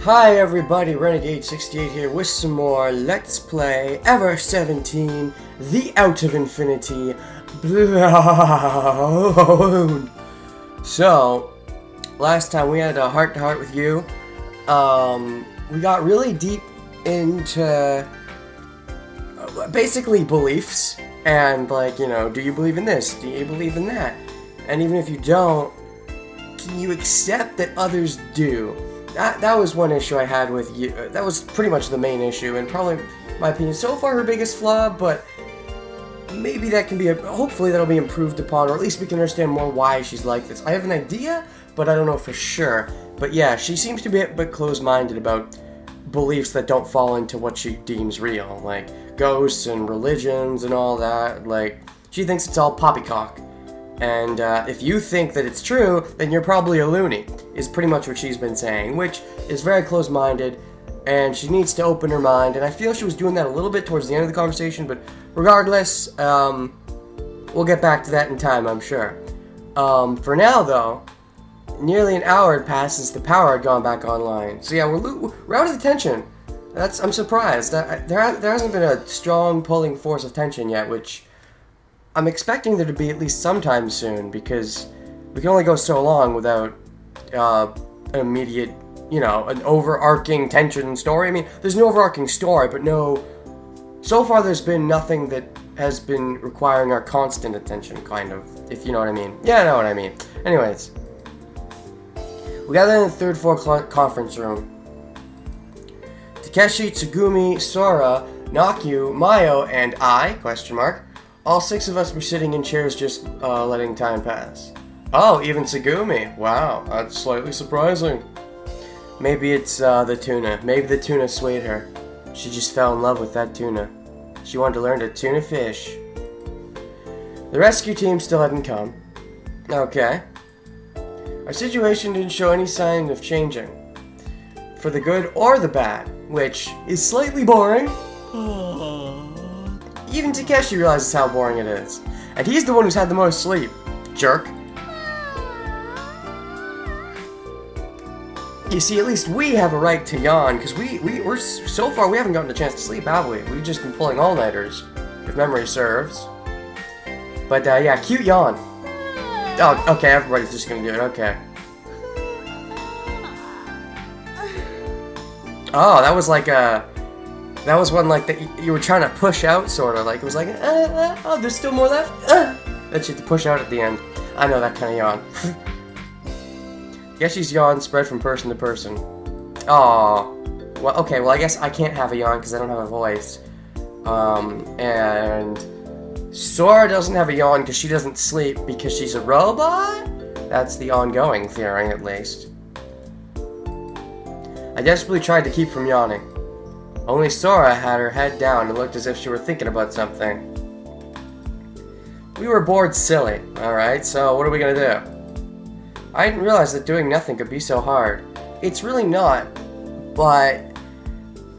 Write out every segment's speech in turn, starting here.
Hi everybody, Renegade68 here with some more Let's Play Ever 17, The Out of Infinity Blown. So, last time we had a heart-to-heart with you. We got really deep into basically beliefs and like, you know, do you believe in this? Do you believe in that? And even if you don't, can you accept that others do? That was one issue I had with you. That was pretty much the main issue, and probably, in my opinion, so far her biggest flaw, but maybe that can be, hopefully that'll be improved upon, or at least we can understand more why she's like this. I have an idea, but I don't know for sure. But yeah, she seems to be a bit closed-minded about beliefs that don't fall into what she deems real, like ghosts and religions and all that. Like, she thinks it's all poppycock. And if you think that it's true, then you're probably a loony, is pretty much what she's been saying, which is very close-minded, and she needs to open her mind, and I feel she was doing that a little bit towards the end of the conversation, but regardless, we'll get back to that in time, I'm sure. For now, though, nearly an hour had passed since the power had gone back online, so yeah, we're out of the tension. I'm surprised. There hasn't been a strong pulling force of tension yet, which I'm expecting there to be at least sometime soon, because we can only go so long without an immediate, you know, an overarching tension story. I mean, there's no overarching story, but so far there's been nothing that has been requiring our constant attention, kind of, if you know what I mean. Yeah, I know what I mean. Anyways, we got in the third floor conference room. Takeshi, Tsugumi, Sora, Nakyu, Mayo, and I, all 6 of us were sitting in chairs just letting time pass. Oh, even Tsugumi. Wow, that's slightly surprising. Maybe it's the tuna. Maybe the tuna swayed her. She just fell in love with that tuna. She wanted to learn to tuna fish. The rescue team still hadn't come. Okay. Our situation didn't show any sign of changing, for the good or the bad, which is slightly boring. Even Takeshi realizes how boring it is. And he's the one who's had the most sleep. Jerk. You see, at least we have a right to yawn, because we're so far we haven't gotten a chance to sleep, have we? We've just been pulling all-nighters, if memory serves. But yeah, cute yawn. Oh, okay, everybody's just gonna do it, okay. Oh, that was like that was one like that you were trying to push out, sort of. Like, it was like, oh, there's still more left? That you had to push out at the end. I know that kind of yawn. Yeshi's yawn spread from person to person. Aww. Well, okay, well, I guess I can't have a yawn because I don't have a voice. And Sora doesn't have a yawn because she doesn't sleep because she's a robot? That's the ongoing theory, at least. I desperately tried to keep from yawning. Only Sora had her head down and looked as if she were thinking about something. We were bored silly, alright, so what are we gonna do? I didn't realize that doing nothing could be so hard. It's really not, but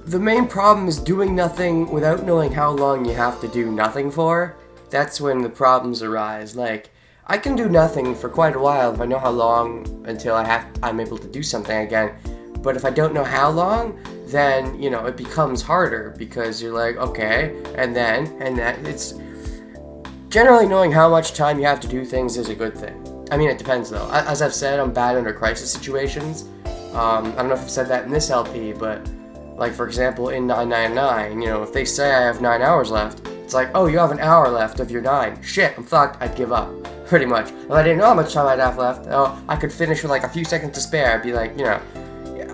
the main problem is doing nothing without knowing how long you have to do nothing for. That's when the problems arise. Like, I can do nothing for quite a while if I know how long until I'm able to do something again. But if I don't know how long, then, you know, it becomes harder because you're like, okay, and then, it's generally knowing how much time you have to do things is a good thing. I mean, it depends though. As I've said, I'm bad under crisis situations. I don't know if I've said that in this LP, but like, for example, in 999, you know, if they say I have 9 hours left, it's like, oh, you have an hour left of your 9. Shit, I'm fucked. I'd give up, pretty much. If I didn't know how much time I'd have left, oh, I could finish with like a few seconds to spare. I'd be like, you know,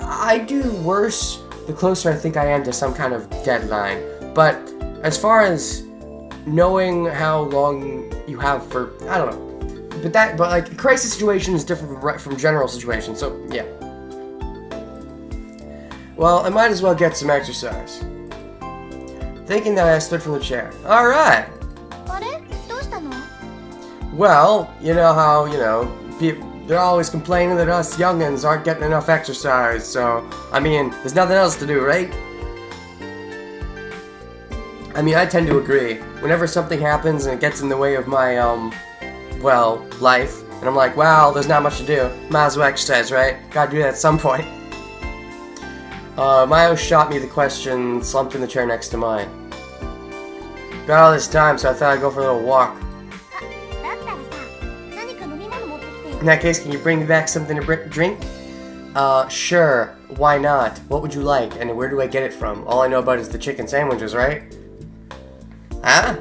I do worse the closer I think I am to some kind of deadline. But as far as knowing how long you have for, I don't know. But like, a crisis situation is different from general situations, so yeah. Well, I might as well get some exercise. Thinking that, I stood from the chair. Alright! Well, you know how, you know, they're always complaining that us youngins aren't getting enough exercise, so, I mean, there's nothing else to do, right? I mean, I tend to agree. Whenever something happens and it gets in the way of my, well, life, and I'm like, well, there's not much to do. Might as well exercise, right? Gotta do that at some point. Mayo shot me the question, slumped in the chair next to mine. Got all this time, so I thought I'd go for a little walk. In that case, can you bring me back something to drink? Sure. Why not? What would you like, and where do I get it from? All I know about is the chicken sandwiches, right? Huh?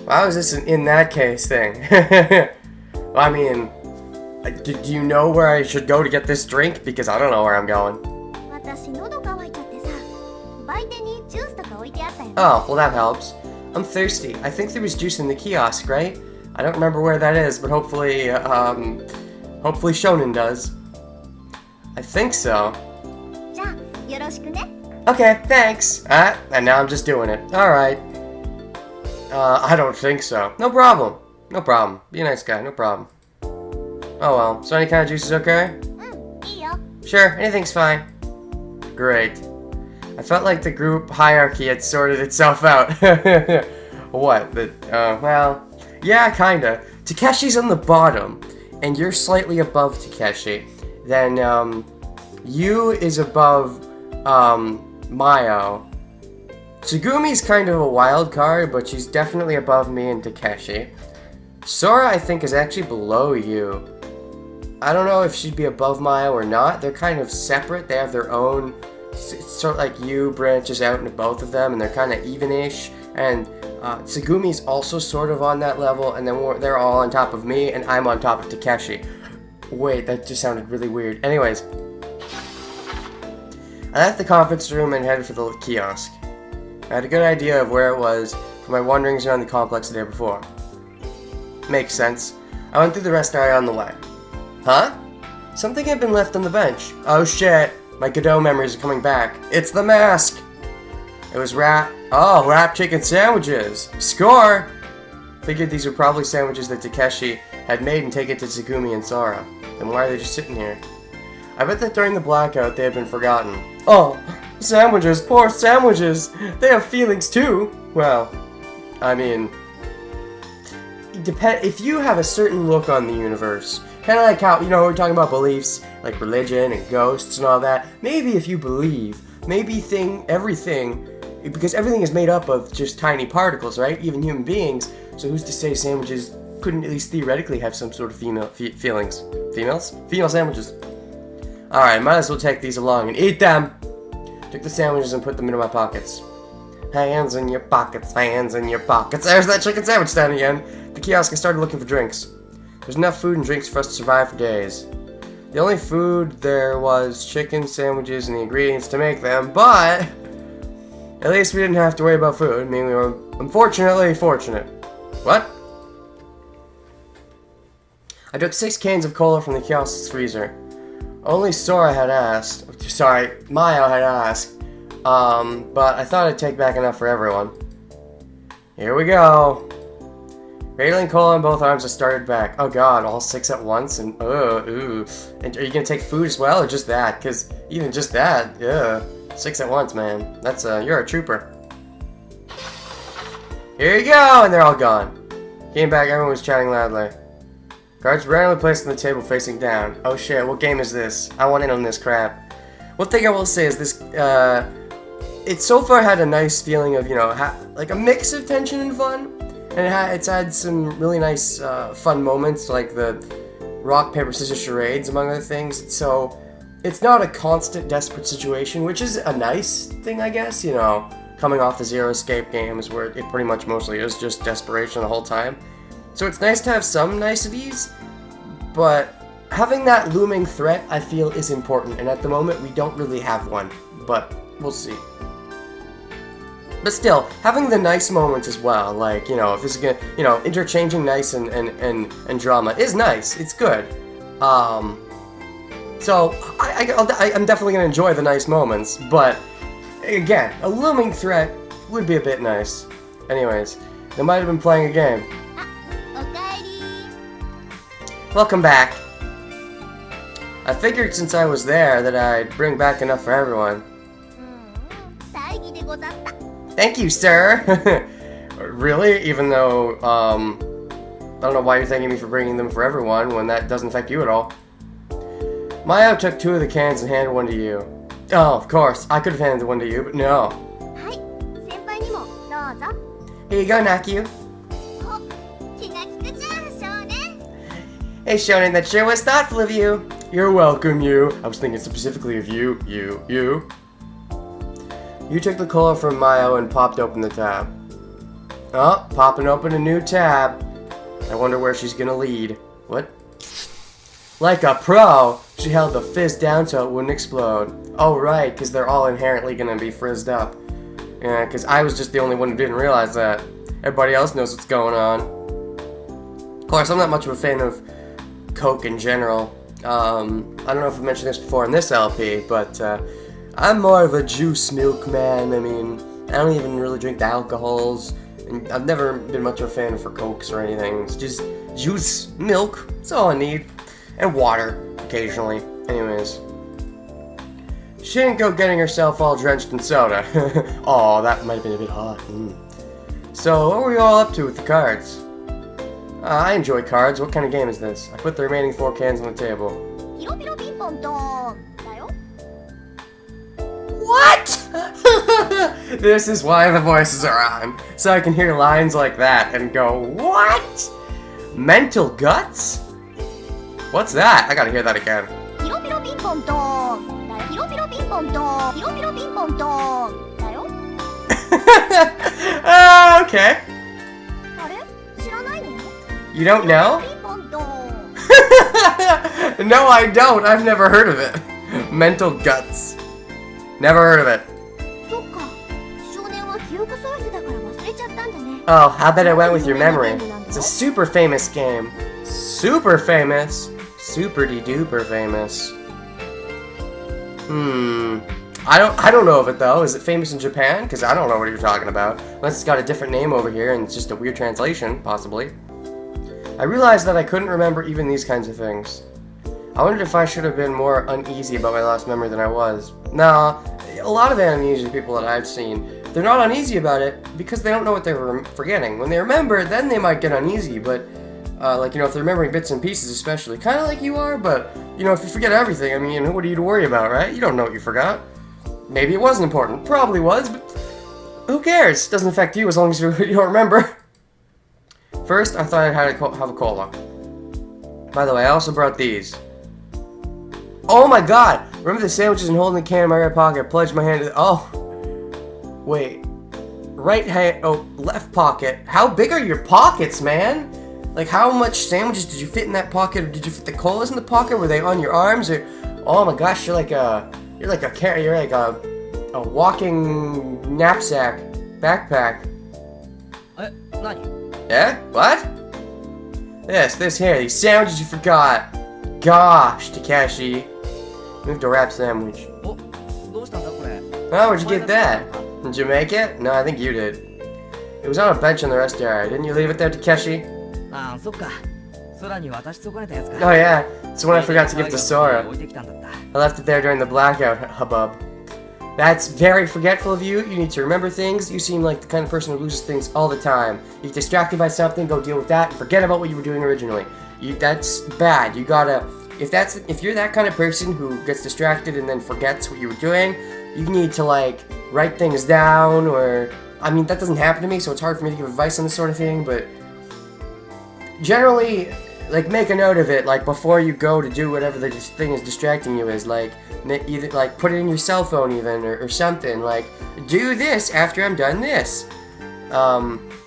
Why was this an in that case thing? Well, I mean, do you know where I should go to get this drink? Because I don't know where I'm going. Oh, well that helps. I'm thirsty. I think there was juice in the kiosk, right? I don't remember where that is, but hopefully Shonen does. I think so. Okay, thanks. And now I'm just doing it. Alright. I don't think so. No problem. No problem. Be a nice guy, no problem. Oh well. So any kind of juice is okay? Sure, anything's fine. Great. I felt like the group hierarchy had sorted itself out. What? Well, yeah, kinda. Takeshi's on the bottom, and you're slightly above Takeshi. Then, Yu is above, Mayo. Tsugumi's kind of a wild card, but she's definitely above me and Takeshi. Sora, I think, is actually below Yu. I don't know if she'd be above Mayo or not. They're kind of separate. They have their own... It's sort of like Yu branches out into both of them, and they're kind of even-ish. And Tsugumi's also sort of on that level, and then they're all on top of me, and I'm on top of Takeshi. Wait, that just sounded really weird. Anyways, I left the conference room and headed for the kiosk. I had a good idea of where it was from my wanderings around the complex the day before. Makes sense. I went through the rest area on the way. Huh? Something had been left on the bench. Oh shit. My Godot memories are coming back. It's the mask! It was wrapped chicken sandwiches! Score! Figured these were probably sandwiches that Takeshi had made and taken to Tsugumi and Sora. Then why are they just sitting here? I bet that during the blackout they had been forgotten. Oh, sandwiches, poor sandwiches! They have feelings too! Well, I mean... if you have a certain look on the universe, kind of like how, we're talking about beliefs, like religion and ghosts and all that. Maybe if you believe, everything, because everything is made up of just tiny particles, right? Even human beings. So who's to say sandwiches couldn't at least theoretically have some sort of feelings? Females? Female sandwiches. Alright, might as well take these along and eat them! Took the sandwiches and put them into my pockets. Hands in your pockets, hands in your pockets. There's that chicken sandwich stand again. The kiosk, I started looking for drinks. There's enough food and drinks for us to survive for days. The only food there was chicken sandwiches and the ingredients to make them, but at least we didn't have to worry about food. I mean, we were unfortunately fortunate. What? I took 6 cans of cola from the kiosk's freezer. Only Mayo had asked, but I thought I'd take back enough for everyone. Here we go. Cradling cola in both arms, I started back. Oh god, all 6 at once? And ooh. And are you gonna take food as well, or just that? Because even just that, 6 at once, man. That's, you're a trooper. Here you go! And they're all gone. Came back, everyone was chatting loudly. Cards randomly placed on the table facing down. Oh shit, what game is this? I want in on this crap. One thing I will say is this, it so far had a nice feeling of, like a mix of tension and fun. And it's had some really nice, fun moments, like the rock, paper, scissors charades, among other things. So, it's not a constant desperate situation, which is a nice thing, I guess, coming off the Zero Escape games, where it pretty much mostly is just desperation the whole time. So it's nice to have some niceties, but having that looming threat, I feel, is important, and at the moment, we don't really have one, but we'll see. But still, having the nice moments as well, like, if this is gonna, interchanging nice and drama is nice, it's good. So, I'm definitely gonna enjoy the nice moments, but, again, a looming threat would be a bit nice. Anyways, they might have been playing a game. Welcome back. I figured since I was there that I'd bring back enough for everyone. Thank you, sir! Really? Even though, I don't know why you're thanking me for bringing them for everyone when that doesn't affect you at all. Mayo took 2 of the cans and handed one to you. Oh, of course. I could have handed the one to you, but no. はい先輩にもどうぞ Here you go, Nakyu. お気が利くじゃん少年 Hey, Shonen, that sure was thoughtful of you. You're welcome, you. I was thinking specifically of you. You took the cola from Mayo and popped open the tab. Oh, popping open a new tab. I wonder where she's gonna lead. What? Like a pro, she held the fizz down so it wouldn't explode. Oh, right, because they're all inherently gonna be frizzed up. Yeah, because I was just the only one who didn't realize that. Everybody else knows what's going on. Of course, I'm not much of a fan of Coke in general. I don't know if I mentioned this before in this LP, but I'm more of a juice milk man. I mean, I don't even really drink the alcohols. And I've never been much of a fan for Cokes or anything. It's just juice, milk, that's all I need. And water, occasionally. Anyways. She didn't go getting herself all drenched in soda. Oh, that might have been a bit hot. So, what were you all up to with the cards? I enjoy cards. What kind of game is this? I put the remaining 4 cans on the table. ピロピロピンポンドーンだよ What? This is why the voices are on. So I can hear lines like that and go, what? Mental guts? What's that? I gotta hear that again. ピロピロピンポンドーンだよピロピロピンポンドーンピロピロピンポンドーンだよ Okay. あれ知らないの You don't know? ピンポンドーン No, I don't. I've never heard of it. Mental guts. Never heard of it. そっか少年は記憶喪失だから忘れちゃったんだね Oh, how bet I went with your memory. It's a super famous game. Super famous. Super-de-duper famous. I don't know of it though. Is it famous in Japan? Because I don't know what you're talking about. Unless it's got a different name over here and it's just a weird translation, possibly. I realized that I couldn't remember even these kinds of things. I wondered if I should have been more uneasy about my lost memory than I was. Nah, a lot of amnesia people that I've seen, they're not uneasy about it because they don't know what they were forgetting. When they remember, then they might get uneasy, but like, you know, if they're remembering bits and pieces especially, kind of like you are, but, you know, if you forget everything, I mean, what are you to worry about, right? You don't know what you forgot. Maybe it wasn't important. Probably was, but who cares? It doesn't affect you as long as you don't remember. First, I thought I'd have a cola. By the way, I also brought these. Oh my god! Remember the sandwiches and holding the can in my right pocket? I pledged my hand to oh. Wait. Right hand, oh, left pocket. How big are your pockets, man? Like, how much sandwiches did you fit in that pocket? Or did you fit the colas in the pocket? Were they on your arms? Or, oh my gosh, you're like a walking knapsack, backpack. Yeah? What? This here, these sandwiches you forgot. Gosh, Takeshi. Moved a wrap sandwich. Oh, where'd you get that? Did you make it? No, I think you did. It was on a bench in the rest area. Didn't you leave it there, Takeshi? Oh yeah, it's the one I forgot to give to Sora. I left it there during the blackout hubbub. That's very forgetful of you. You need to remember things. You seem like the kind of person who loses things all the time. You get distracted by something, go deal with that, and forget about what you were doing originally. That's bad. You gotta... If you're that kind of person who gets distracted and then forgets what you were doing, you need to, like, write things down, or... I mean, that doesn't happen to me, so it's hard for me to give advice on this sort of thing, but... Generally, like, make a note of it, like, before you go to do whatever the thing is distracting you is, like, either, like, put it in your cell phone even, or something, like, do this after I'm done this.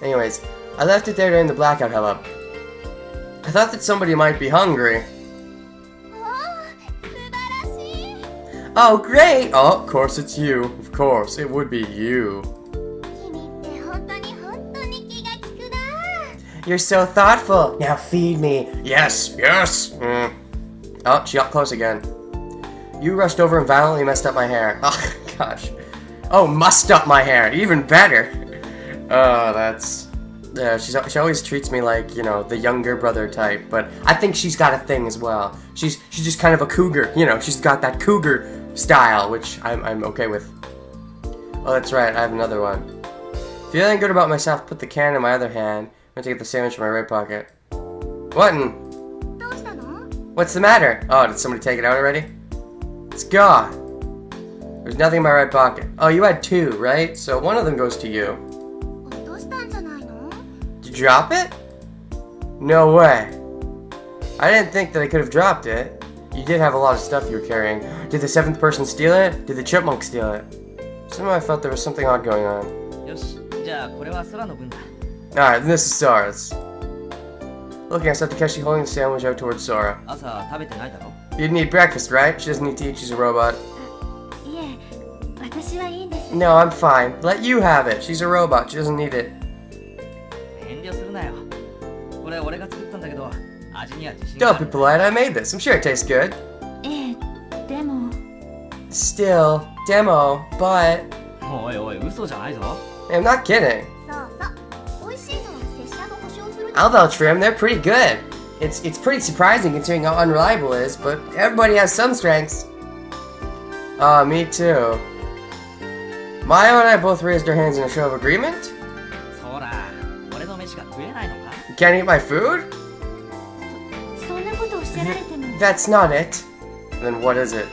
Anyways, I left it there during the blackout hubbub. I thought that somebody might be hungry. Oh, great! Oh, of course it's you. Of course, it would be you. You're so thoughtful. Now feed me. Yes, yes. Oh, she got close again. You rushed over and violently messed up my hair. Oh, gosh. Oh, mussed up my hair. Even better. Oh, that's... Yeah, she always treats me like, you know, the younger brother type, but I think she's got a thing as well. She's just kind of a cougar, you know, she's got that cougar style, which I'm okay with. Oh, that's right, I have another one. Feeling good about myself, put the can in my other hand. I'm gonna take the sandwich from my right pocket. What in? What's the matter? Oh, did somebody take it out already? It's gone. There's nothing in my right pocket. Oh, you had two, right? So one of them goes to you. 落としたんじゃないの？ Did you drop it? No way. I didn't think that I could have dropped it. You did have a lot of stuff you were carrying. Did the seventh person steal it? Did the chipmunk steal it? Somehow I felt there was something odd going on. よし、じゃあこれは空の分だ。 Alright, this is Sora's. Looking, I saw Takeshi holding the sandwich out towards Sora. 朝食べてないだろ？ You didn't eat breakfast, right? She doesn't need to eat, she's a robot. いえ、私はいいんです。 No, I'm fine. Let you have it. She's a robot, she doesn't need it. 遠慮するなよ。これ俺が作ったんだけど、味には自信があ Don't be る。 polite, I made this. I'm sure it tastes good. ええ、でも Still, demo, but... おいおい、嘘じゃないぞ。 I'm not kidding. そうそう。美味しいのは拙者が保証するに。 I'll vouch for him, they're pretty good. It's pretty surprising considering how unreliable it is, but everybody has some strengths. Me too. Mayo and I both raised our hands in a show of agreement? そら、俺の飯が食えないのか？ You can't eat my food? そんなことをおっしゃられても。 That's not it. Then what is it?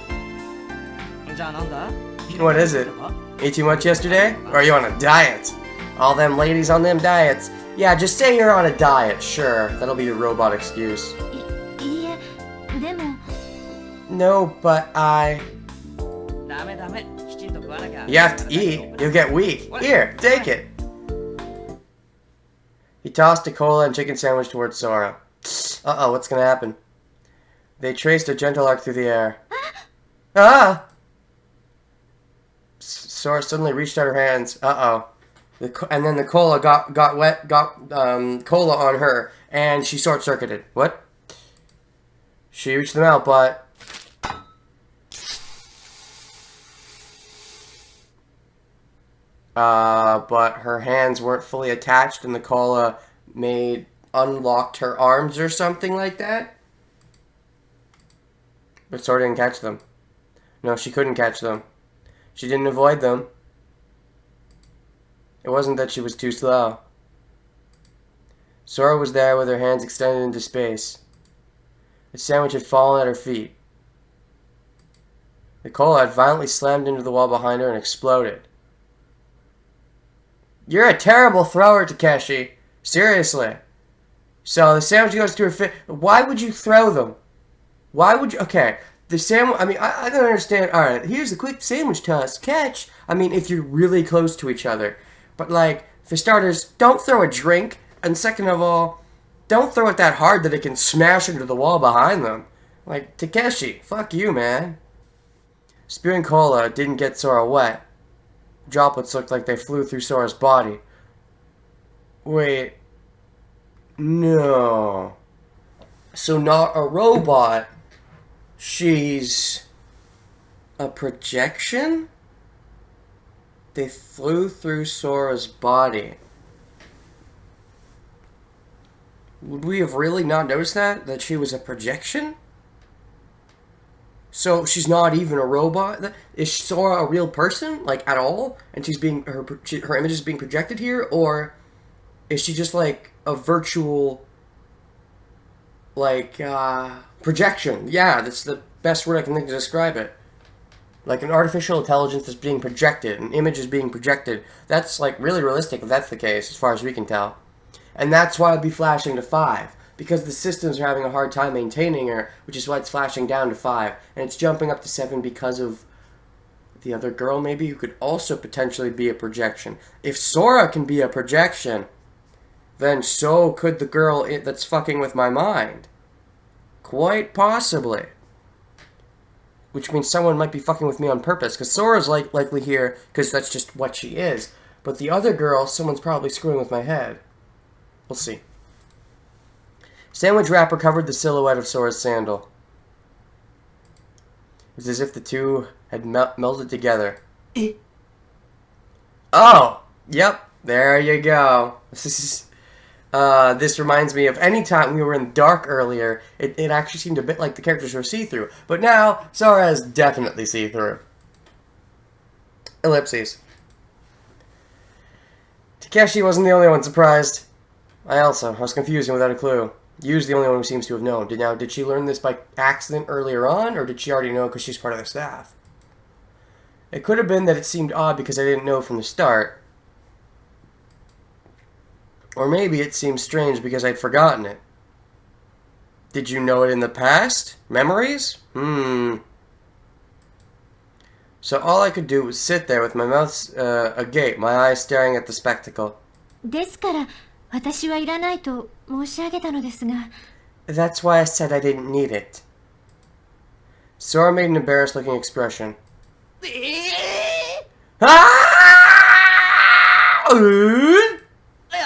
じゃあなんだ？ What is it? Ate too much yesterday? Or are you on a diet? All them ladies on them diets. Yeah, just say you're on a diet, sure. That'll be your robot excuse. いいえ、でも No, but I... ダメダメ、きちんと食わなきゃ。 You have to eat. You'll get weak. Here, take it. He tossed a cola and chicken sandwich towards Sora. Uh-oh, what's gonna happen? They traced a gentle arc through the air. Ah! Sora suddenly reached out her hands. Uh-oh. And then the cola got cola on her, and she short-circuited. What? She reached them out, but... but her hands weren't fully attached, and the cola unlocked her arms or something like that. But Sora didn't catch them. No, she couldn't catch them. She didn't avoid them. It wasn't that she was too slow. Sora was there with her hands extended into space. The sandwich had fallen at her feet. The cola had violently slammed into the wall behind her and exploded. You're a terrible thrower, Takeshi. Seriously. So the sandwich goes to her feet. Why would you throw them? Why would you... Okay. The sandwich... I mean, I don't understand. Alright, here's a quick sandwich toss. Catch. I mean, if you're really close to each other. But, like, for starters, don't throw a drink. And second of all, don't throw it that hard that it can smash into the wall behind them. Like, Takeshi, fuck you, man. Spewing cola didn't get Sora wet. Droplets looked like they flew through Sora's body. Wait. No. So not a robot. She's a projection? They flew through Sora's body. Would we have really not noticed that? That she was a projection? So she's not even a robot? Is Sora a real person? Like, at all? And she's being... Her image is being projected here? Or is she just, like, a virtual... Like, projection? Yeah, that's the best word I can think to describe it. Like, an artificial intelligence that's being projected. An image is being projected. That's, like, really realistic if that's the case, as far as we can tell. And that's why it'd be flashing to 5. Because the systems are having a hard time maintaining her, which is why it's flashing down to 5. And it's jumping up to 7 because of the other girl, maybe, who could also potentially be a projection. If Sora can be a projection, then so could the girl that's fucking with my mind. Quite possibly. Which means someone might be fucking with me on purpose, because Sora's likely here, because that's just what she is. But the other girl, someone's probably screwing with my head. We'll see. Sandwich wrapper covered the silhouette of Sora's sandal. It was as if the two had melded together. Oh! Yep, there you go. This reminds me of any time we were in the dark earlier, it actually seemed a bit like the characters were see-through. But now, Sora is definitely see-through. Ellipses. Takeshi wasn't the only one surprised. I was confused and without a clue. Yu's the only one who seems to have known. Did she learn this by accident earlier on, or did she already know because she's part of the staff? It could have been that it seemed odd because I didn't know from the start. Or maybe it seemed strange because I'd forgotten it. Did you know it in the past? Memories? So all I could do was sit there with my mouth agape, my eyes staring at the spectacle. ですから私はいらないと申し上げたのですが。 That's why I said I didn't need it. Sora made an embarrassed looking expression. Ah! いや、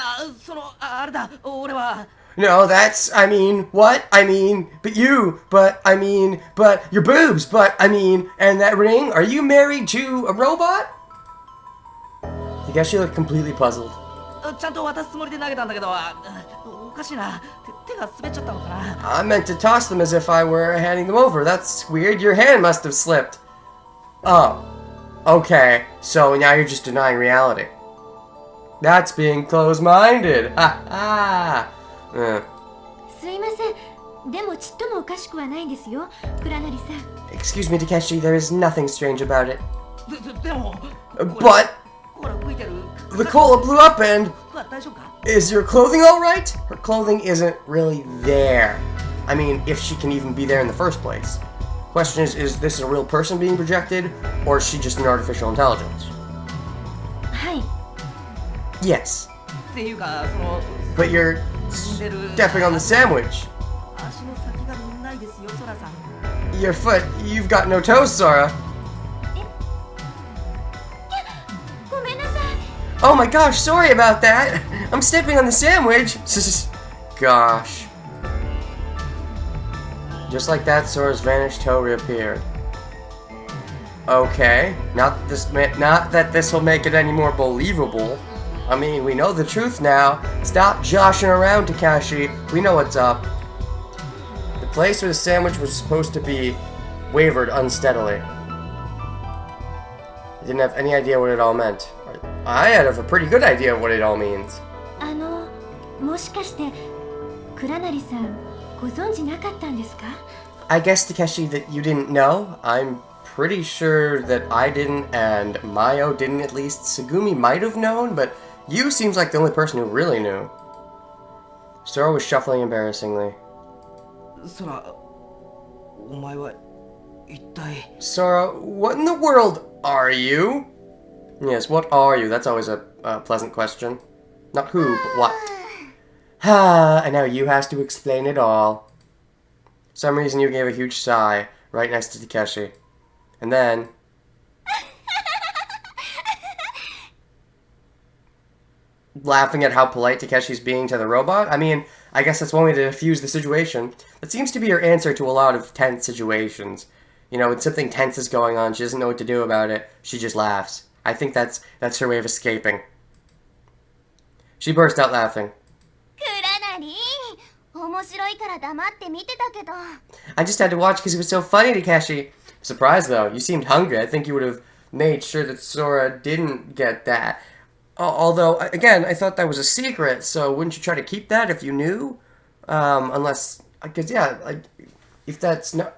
あれだ、俺は。 No, that's, I mean, what? I mean, but you, but, I mean, but your boobs, but, I mean, and that ring? Are you married to a robot? I guess she looked completely puzzled. ちゃんと渡すつもりで投げたんだけど、おかしいな。手が滑っちゃったのかな。 I meant to toss them as if I were handing them over. That's weird. Your hand must have slipped. Oh. Okay. So now you're just denying reality. That's being closed-minded. Ha ha. すいません。でもちっともおかしくはないんですよ、倉成さん。 Excuse me, Takeshi. There is nothing strange about it. でも。 But ほら、吹いてる。 the cola blew up and 大丈夫か？ is your clothing all right? Her clothing isn't really there. I mean, if she can even be there in the first place. Question is this a real person being projected, or is she just an artificial intelligence? はい。 Yes. っていうか、But you're stepping on the sandwich. 足の先がないですよ、ソラさん。 Your foot, you've got no toes, Sora. ごめんなさい。 Oh my gosh, sorry about that. I'm stepping on the sandwich. Gosh. Just like that, Sora's vanished toe reappeared. Okay, not that this will make it any more believable. I mean, we know the truth now. Stop joshing around, Takashi. We know what's up. The place where the sandwich was supposed to be wavered unsteadily. I didn't have any idea what it all meant. I had a pretty good idea of what it all means. もしかして倉成さんご存知なかったんですか？ I guess, Takeshi, that you didn't know. I'm pretty sure that I didn't, and Mayo didn't at least. Tsugumi might have known, but you seems like the only person who really knew. Sora was shuffling embarrassingly. ソラ、お前は一体。 Sora, what in the world are you? Yes, what are you? That's always a pleasant question. Not who, but what. And now you has to explain it all. For some reason you gave a huge sigh, right next to Takeshi. And then... laughing at how polite Takeshi's being to the robot? I mean, I guess that's one way to diffuse the situation. That seems to be her answer to a lot of tense situations. You know, when something tense is going on, she doesn't know what to do about it, she just laughs. I think that's her way of escaping. She burst out laughing. 倉成、面白いから黙って見てたけど。 I just had to watch because it was so funny, Takeshi. Surprised though, you seemed hungry. I think you would have made sure that Sora didn't get that. Although, again, I thought that was a secret, so wouldn't you try to keep that if you knew? Unless, because yeah, like, if that's not,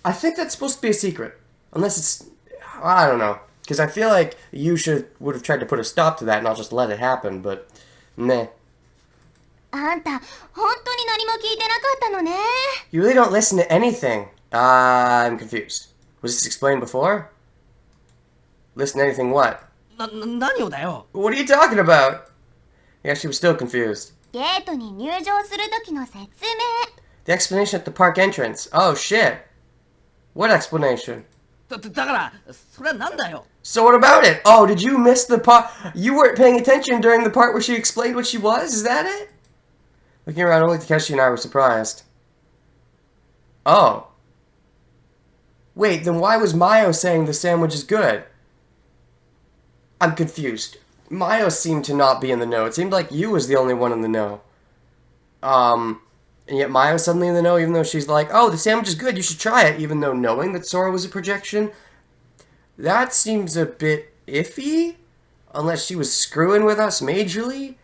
I think that's supposed to be a secret. Unless it's, I don't know. Because I feel like you would have tried to put a stop to that and not just let it happen, but, meh. あんた本当に何も聞いてなかったのね。 You really don't listen to anything. I'm confused. Was this explained before? Listen to anything what? 何をだよ。 What are you talking about? Yeah, she was still confused. ゲートに入場する時の説明。 The explanation at the park entrance. Oh, shit. What explanation? だからそれはなんだよ。 So what about it? Oh, did you miss the part? You weren't paying attention during the part where she explained what she was? Is that it? Looking around, only Takeshi and I were surprised. Oh. Wait, then why was Mayo saying the sandwich is good? I'm confused. Mayo seemed to not be in the know. It seemed like you was the only one in the know. And yet Mayo's suddenly in the know, even though she's like, oh, the sandwich is good, you should try it, even though knowing that Sora was a projection. That seems a bit iffy. Unless she was screwing with us majorly.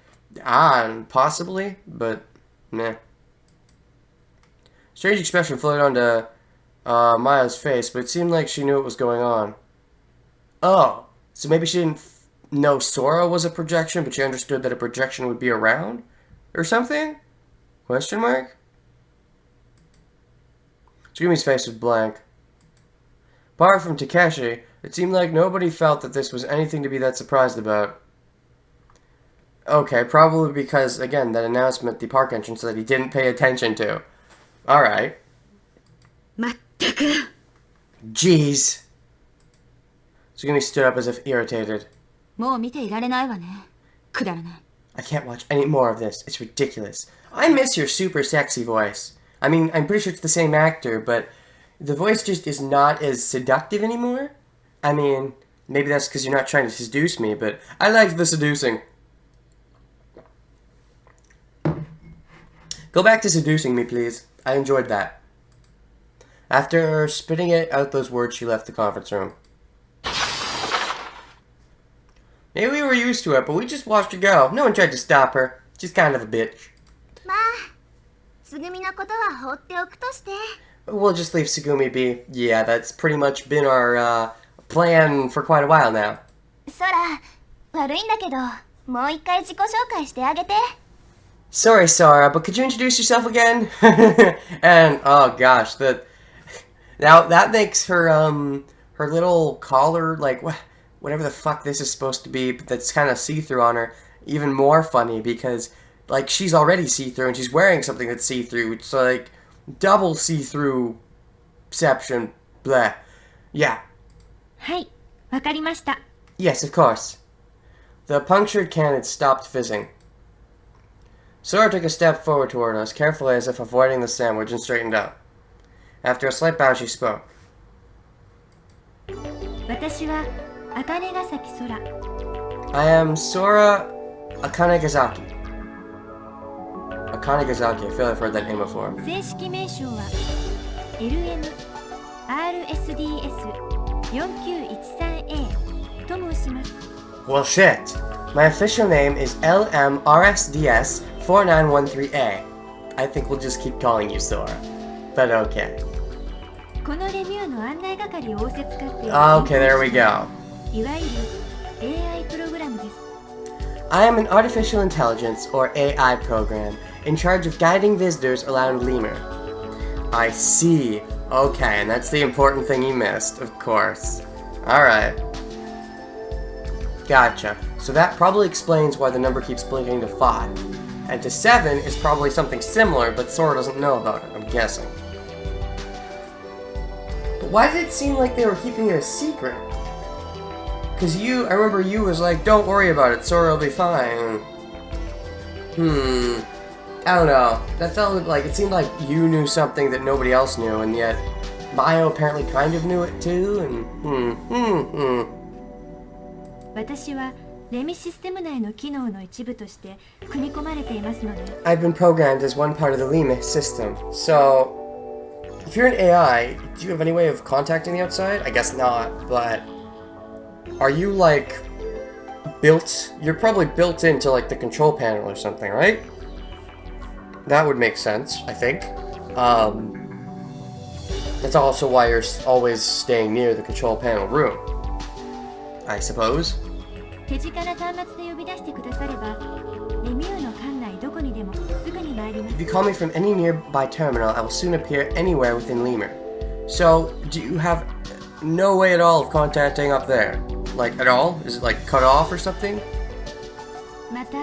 Possibly, but meh. Strange expression floated onto Maya's face, but it seemed like she knew what was going on. Oh, so maybe she didn't know Sora was a projection, but she understood that a projection would be around? Or something? Question mark? Tsugumi's face was blank. Apart from Takeshi, it seemed like nobody felt that this was anything to be that surprised about. Okay, probably because, again, that announcement at the park entrance that he didn't pay attention to. Alright. まったく Jeez. Tsugumi stood up as if irritated. もう見ていられないわねくだらない I can't watch any more of this. It's ridiculous. I miss your super sexy voice. I mean, I'm pretty sure it's the same actor, but the voice just is not as seductive anymore. I mean, maybe that's because you're not trying to seduce me, but I liked the seducing. Go back to seducing me, please. I enjoyed that. After spitting it out those words, she left the conference room. Maybe we were used to it, but we just watched her go. No one tried to stop her. She's kind of a bitch. まあつぐみのことは放っておくとして We'll just leave Tsugumi be. Yeah, that's pretty much been our plan for quite a while now. そら悪いんだけどもう一回自己紹介してあげて Sorry, Sora, but could you introduce yourself again? And oh gosh, now that makes her her little collar, like whatever the fuck this is supposed to be, but that's kind of see-through on her, even more funny because like she's already see-through and she's wearing something that's see-through. It's like double see-through-ception. Blah. Yeah. はいわかりました Yes, of course. The punctured can had stopped fizzing. Sora took a step forward toward us, carefully as if avoiding the sandwich, and straightened up. After a slight bow, she spoke. 私は茜ヶ崎空 I am Sora Akanegazaki. Akanegazaki, I feel like I've heard that name before. 正式名称は LMRSDS4913A と申します Well, shit. My official name is LMRSDS4913A. I think we'll just keep calling you Sora. But okay. このレビューの案内係を仰せつかっている Okay, there we go. いわゆる AI プログラムです I am an artificial intelligence, or AI program, in charge of guiding visitors around Lemur. I see. Okay, and that's the important thing you missed, of course. Alright. Gotcha. So that probably explains why the number keeps blinking to 5. And to 7 is probably something similar, but Sora doesn't know about it, I'm guessing. But why did it seem like they were keeping it a secret? Because I remember you was like, don't worry about it, Sora will be fine. I don't know. That felt like, it seemed like you knew something that nobody else knew, and yet Mayo apparently kind of knew it too, and 私はレミシステム内の機能の一部として組み込まれていますので I've been programmed as one part of the Lima system. So, if you're an AI, do you have any way of contacting the outside? I guess not, but are you like built? You're probably built into like the control panel or something, right? That would make sense, I think. That's also why you're always staying near the control panel room, I suppose. 手力端末で呼び出してくださればレミューの館内どこにでもすぐに参ります If you call me from any nearby terminal, I will soon appear anywhere within Lemur. So, do you have no way at all of contacting up there? Like, at all? Is it like cut off or something? また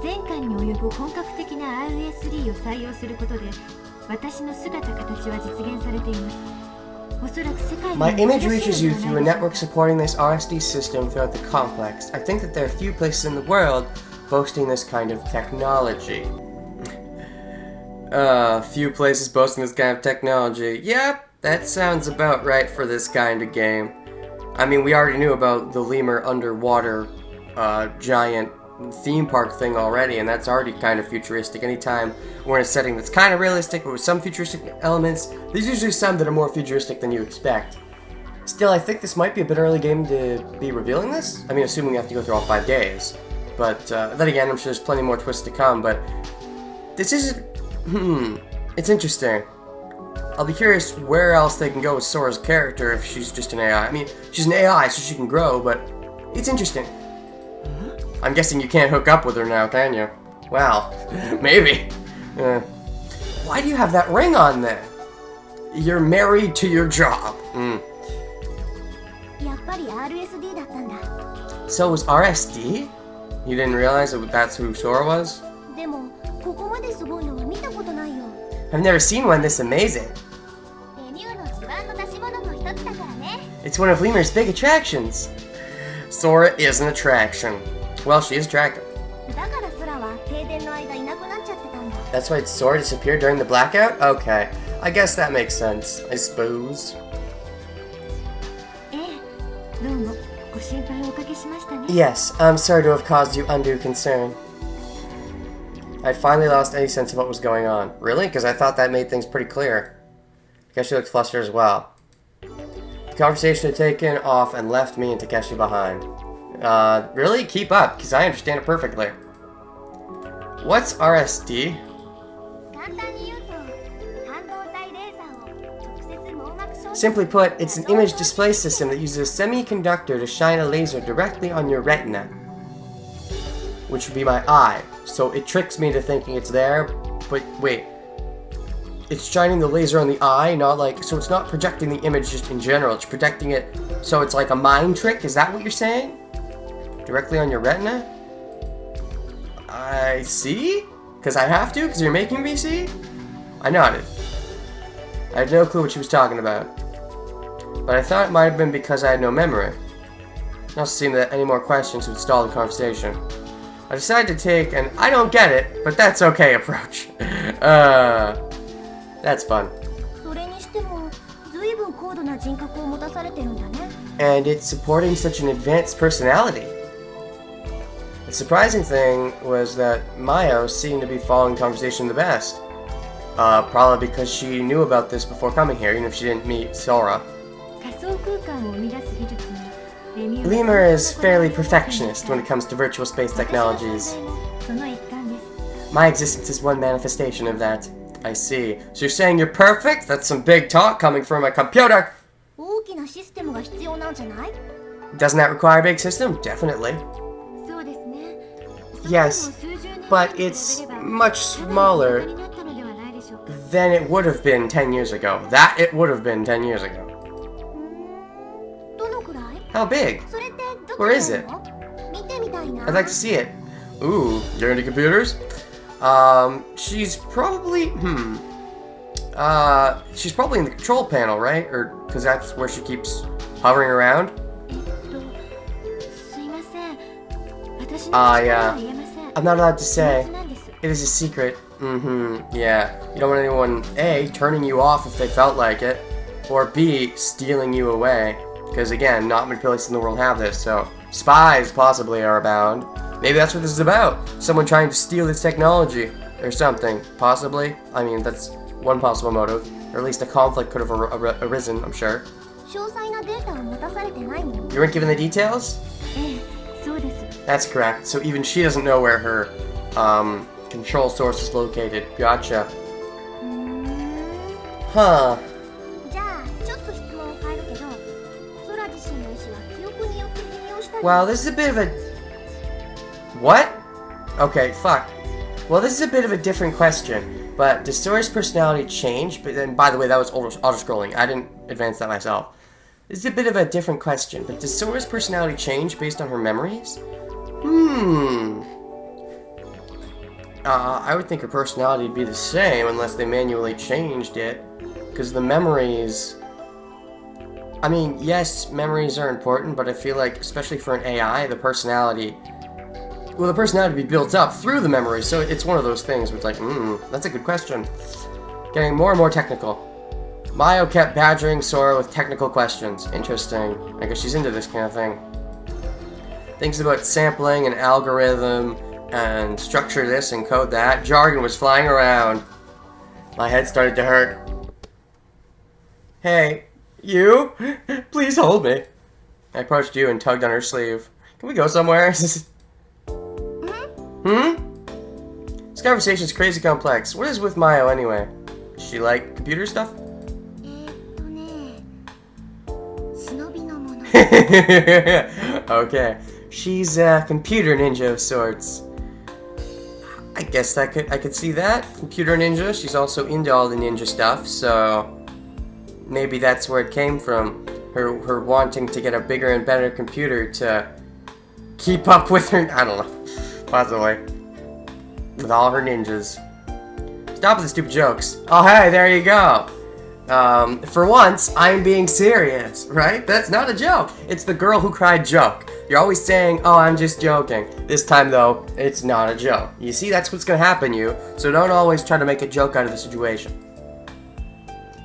全館に及ぶ本格的な RS3 を採用することで私の姿形は実現されています My image reaches you through a network supporting this RSD system throughout the complex. I think that there are few places in the world boasting this kind of technology. Few places boasting this kind of technology. Yep, that sounds about right for this kind of game. I mean, we already knew about the Lemur underwater giant theme park thing already, and that's already kind of futuristic. Anytime we're in a setting that's kind of realistic, but with some futuristic elements, there's usually some that are more futuristic than you expect. Still, I think this might be a bit early game to be revealing this. I mean, assuming we have to go through all 5 days. But then again, I'm sure there's plenty more twists to come, but this isn't... it's interesting. I'll be curious where else they can go with Sora's character if she's just an AI. I mean, she's an AI, so she can grow, but it's interesting. I'm guessing you can't hook up with her now, can you? Well, maybe. Why do you have that ring on then? You're married to your job. やっぱり RSD だったんだ。 So it was RSD? You didn't realize that that's who Sora was? でもここまですごいのは見たことないよ。 I've never seen one this amazing. レミューの自慢の出し物の一つだからね。 It's one of Lemur's big attractions. Sora is an attraction. Well, she is attractive. だから空は停電の間いなくなっちゃってたんだ。 That's why Sora disappeared during the blackout? Okay. I guess that makes sense, I suppose. ええ、どうもご心配をおかけしましたね。 Yes, I'm sorry to have caused you undue concern. I'd finally lost any sense of what was going on. Really? Because I thought that made things pretty clear. Takeshi looked flustered as well. The conversation had taken off and left me and Takeshi behind. Really? Keep up, because I understand it perfectly. What's RSD? 簡単に言うと半導体レーザーを直接網膜照射 Simply put, it's an image display system that uses a semiconductor to shine a laser directly on your retina, which would be my eye. So it tricks me into thinking it's there, but wait. It's shining the laser on the eye, not like, so it's not projecting the image just in general, it's projecting it, so it's like a mind trick, is that what you're saying? Directly on your retina? I see? Because I have to? Because you're making me see? I nodded. I had no clue what she was talking about. But I thought it might have been because I had no memory. It also seemed that any more questions would stall the conversation. I decided to take an I don't get it, but that's okay approach. That's fun. それにしても随分高度な人格を持たされてるんだね。 And it's supporting such an advanced personality. The surprising thing was that Mayo seemed to be following the conversation the best. Probably because she knew about this before coming here, even if she didn't meet Sora. 仮想空間を生み出す技術にレミュー Lemur is fairly perfectionist when it comes to virtual space technologies. その一環です。 My existence is one manifestation of that. I see. So you're saying you're perfect? That's some big talk coming from a computer. 大きなシステムが必要なんじゃない？ Doesn't that require a big system? Definitely. そうですね。 Yes, but it's much smaller than it would have been 10 years ago. That it would have been 10 years ago. どのくらい？ How big? それってど Where is it? 見てみたいな。 I'd like to see it. Ooh, you're into computers? She's probably, she's probably in the control panel, right? Or, because that's where she keeps hovering around? すいません。私の Yeah. 言えません。 I'm not allowed to say. 秘密なんです。 It is a secret. Yeah. You don't want anyone, A, turning you off if they felt like it, or B, stealing you away. Because again, not many places in the world have this, so spies possibly are abound. Maybe that's what this is about. Someone trying to steal this technology, or something. Possibly. I mean, that's one possible motive. Or at least a conflict could have arisen, I'm sure. 詳細なデータを持たされてないの。 You weren't given the details? ええ、そうです。 That's correct. So even she doesn't know where her, control source is located. Gotcha. うーん。 Huh. じゃあちょっと質問を変えるけど、空自身の意思は記憶によって変容したり。 Well, this is a bit of a... What? Okay, fuck. Well, this is a bit of a different question. But does Sora's personality change? But then, by the way, that was auto-scrolling. I didn't advance that myself. This is a bit of a different question. But does Sora's personality change based on her memories? I would think her personality would be the same unless they manually changed it. Because the memories... I mean, yes, memories are important, but I feel like, especially for an AI, the personality... Well, the personality would be built up through the memory, so it's one of those things where it's like, that's a good question. Getting more and more technical. Mayo kept badgering Sora with technical questions. Interesting. I guess she's into this kind of thing. Things about sampling and algorithm, and structure this and code that. Jargon was flying around. My head started to hurt. Hey, you? Please hold me. I approached you and tugged on her sleeve. Can we go somewhere? This conversation's crazy complex. What is with Mayo anyway? Does she like computer stuff? Okay. She's a computer ninja of sorts. I guess I could see that. Computer ninja. She's also into all the ninja stuff, so maybe that's where it came from. Her wanting to get a bigger and better computer to keep up with her. I don't know. Possibly. With all her ninjas. Stop with the stupid jokes. Oh, hey, there you go. For once, I'm being serious, right? That's not a joke. It's the girl who cried joke. You're always saying, oh, I'm just joking. This time, though, it's not a joke. You see, that's what's gonna happen to you, so don't always try to make a joke out of the situation.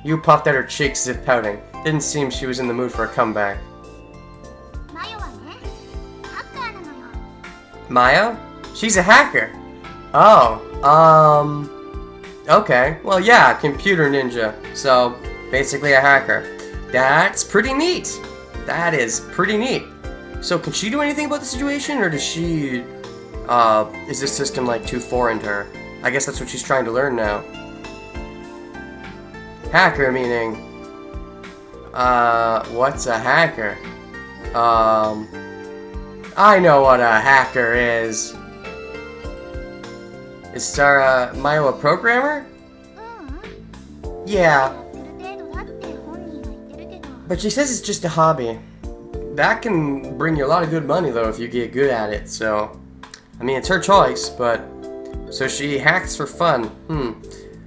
You puffed at her cheeks as if pouting. Didn't seem she was in the mood for a comeback. Maya? She's a hacker. Oh, okay. Well, yeah, computer ninja. So, basically a hacker. That's pretty neat. That is pretty neat. So, can she do anything about the situation, or does she, is this system, like, too foreign to her? I guess that's what she's trying to learn now. Hacker meaning, what's a hacker? I know what a hacker is. Is Sarah Mayo a programmer? Yeah. But she says it's just a hobby. That can bring you a lot of good money, though, if you get good at it, so... I mean, it's her choice, but... So she hacks for fun.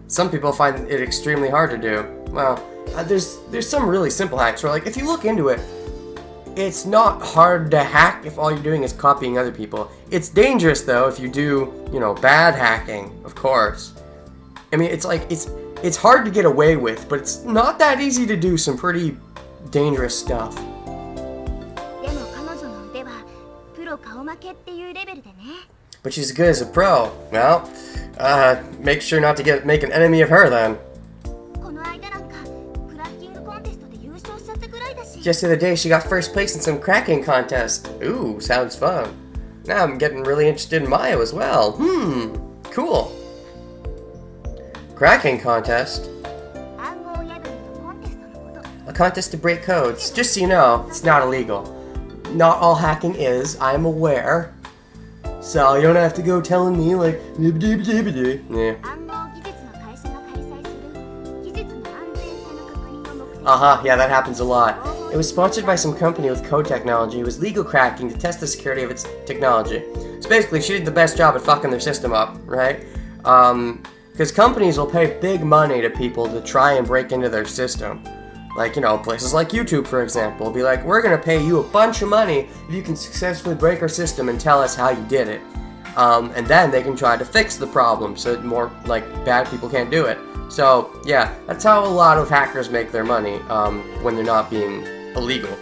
Some people find it extremely hard to do. Well, there's some really simple hacks where, like, if you look into it, it's not hard to hack if all you're doing is copying other people. It's dangerous, though, if you do, you know, bad hacking, of course. I mean, it's like, it's hard to get away with, but it's not that easy to do some pretty dangerous stuff. But she's as good as a pro. Well, make sure not to make an enemy of her, then. Just the other day, she got first place in some cracking contest. Ooh, sounds fun. Now I'm getting really interested in Maya as well. Cool. Cracking contest? A contest to break codes. Just so you know, it's not illegal. Not all hacking is, I'm aware. So you don't have to go telling me like, yeah. Yeah, that happens a lot. It was sponsored by some company with code technology. It was legal cracking to test the security of its technology. So basically, she did the best job at fucking their system up, right? Because companies will pay big money to people to try and break into their system. Like, you know, places like YouTube, for example, will be like, we're gonna pay you a bunch of money if you can successfully break our system and tell us how you did it. And then they can try to fix the problem so that more, like, bad people can't do it. So, yeah, that's how a lot of hackers make their money, when they're not being illegal.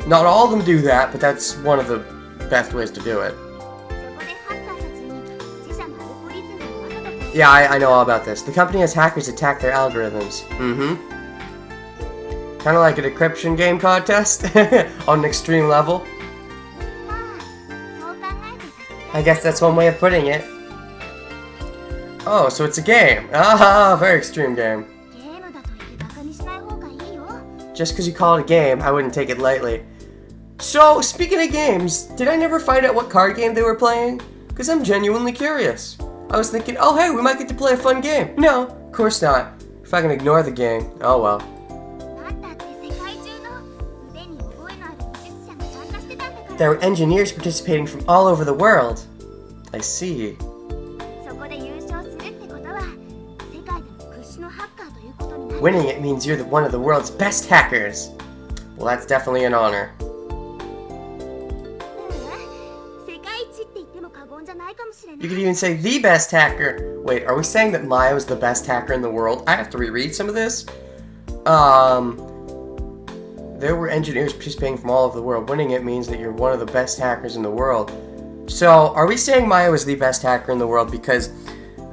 Not all of them do that, but that's one of the best ways to do it. Yeah, I know all about this. The company has hackers attack their algorithms. Kind of like a decryption game contest on an extreme level. I guess that's one way of putting it. Oh, so it's a game. Very extreme game. Just because you call it a game, I wouldn't take it lightly. So, speaking of games, did I never find out what card game they were playing? Because I'm genuinely curious. I was thinking, oh hey, we might get to play a fun game. No, of course not. If I can ignore the game, oh well. There were engineers participating from all over the world. I see. Winning it means you're one of the world's best hackers. Well, that's definitely an honor. You could even say the best hacker. Wait, are we saying that Maya was the best hacker in the world? I have to reread some of this. There were engineers participating from all over the world. Winning it means that you're one of the best hackers in the world. So, are we saying Maya was the best hacker in the world? Because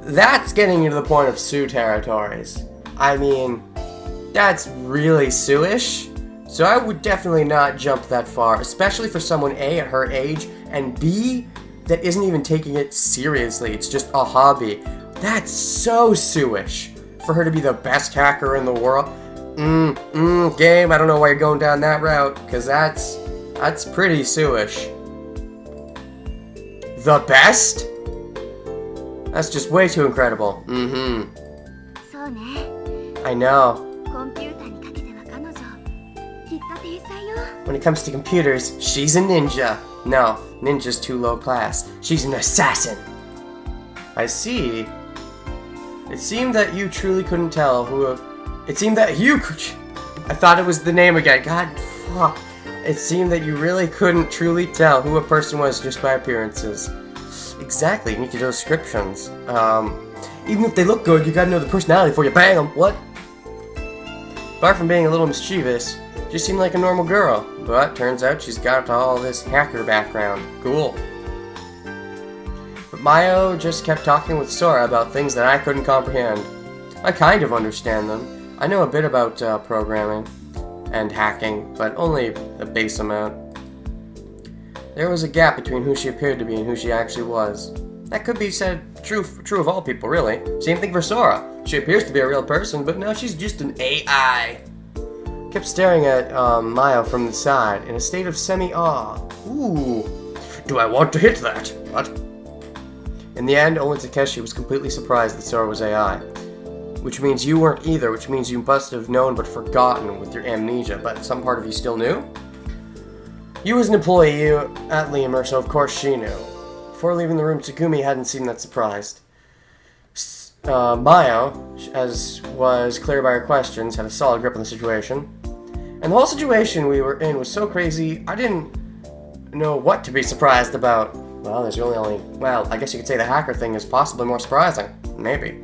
that's getting into the point of Sue territories. I mean, that's really Sue-ish. So I would definitely not jump that far, especially for someone A, at her age, and B, that isn't even taking it seriously. It's just a hobby. That's so Sue-ish. For her to be the best hacker in the world. Game, I don't know why you're going down that route, because that's That's pretty Suish. The best? That's just way too incredible. Mm-hmm. そうね。 I know. コンピューターにかけては彼女きっと天才よ。 When it comes to computers, she's a ninja. No, ninja's too low class. She's an assassin. I see. It seemed that you truly couldn't tell who... It seemed that you could... I thought it was the name again. God, fuck. It seemed that you really couldn't truly tell who a person was just by appearances. Exactly, you need to do descriptions. Even if they look good, you gotta know the personality before you bang them. What? Apart from being a little mischievous, she seemed like a normal girl. But turns out she's got all this hacker background. Cool. But Mayo just kept talking with Sora about things that I couldn't comprehend. I kind of understand them. I know a bit about programming and hacking, but only a base amount. There was a gap between who she appeared to be and who she actually was. That could be said true of all people, really. Same thing for Sora. She appears to be a real person, but now she's just an AI. Kept staring at Mayo from the side in a state of semi-awe. Ooh, do I want to hit that? What? In the end, only Takeshi was completely surprised that Sora was AI. Which means you weren't either, which means you must have known but forgotten with your amnesia, but some part of you still knew? You was an employee at Lemur, so of course she knew. Before leaving the room, Tsugumi hadn't seemed that surprised. Mayo, as was clear by her questions, had a solid grip on the situation. And the whole situation we were in was so crazy, I didn't know what to be surprised about. Well, there's really only... Well, I guess you could say the hacker thing is possibly more surprising. Maybe.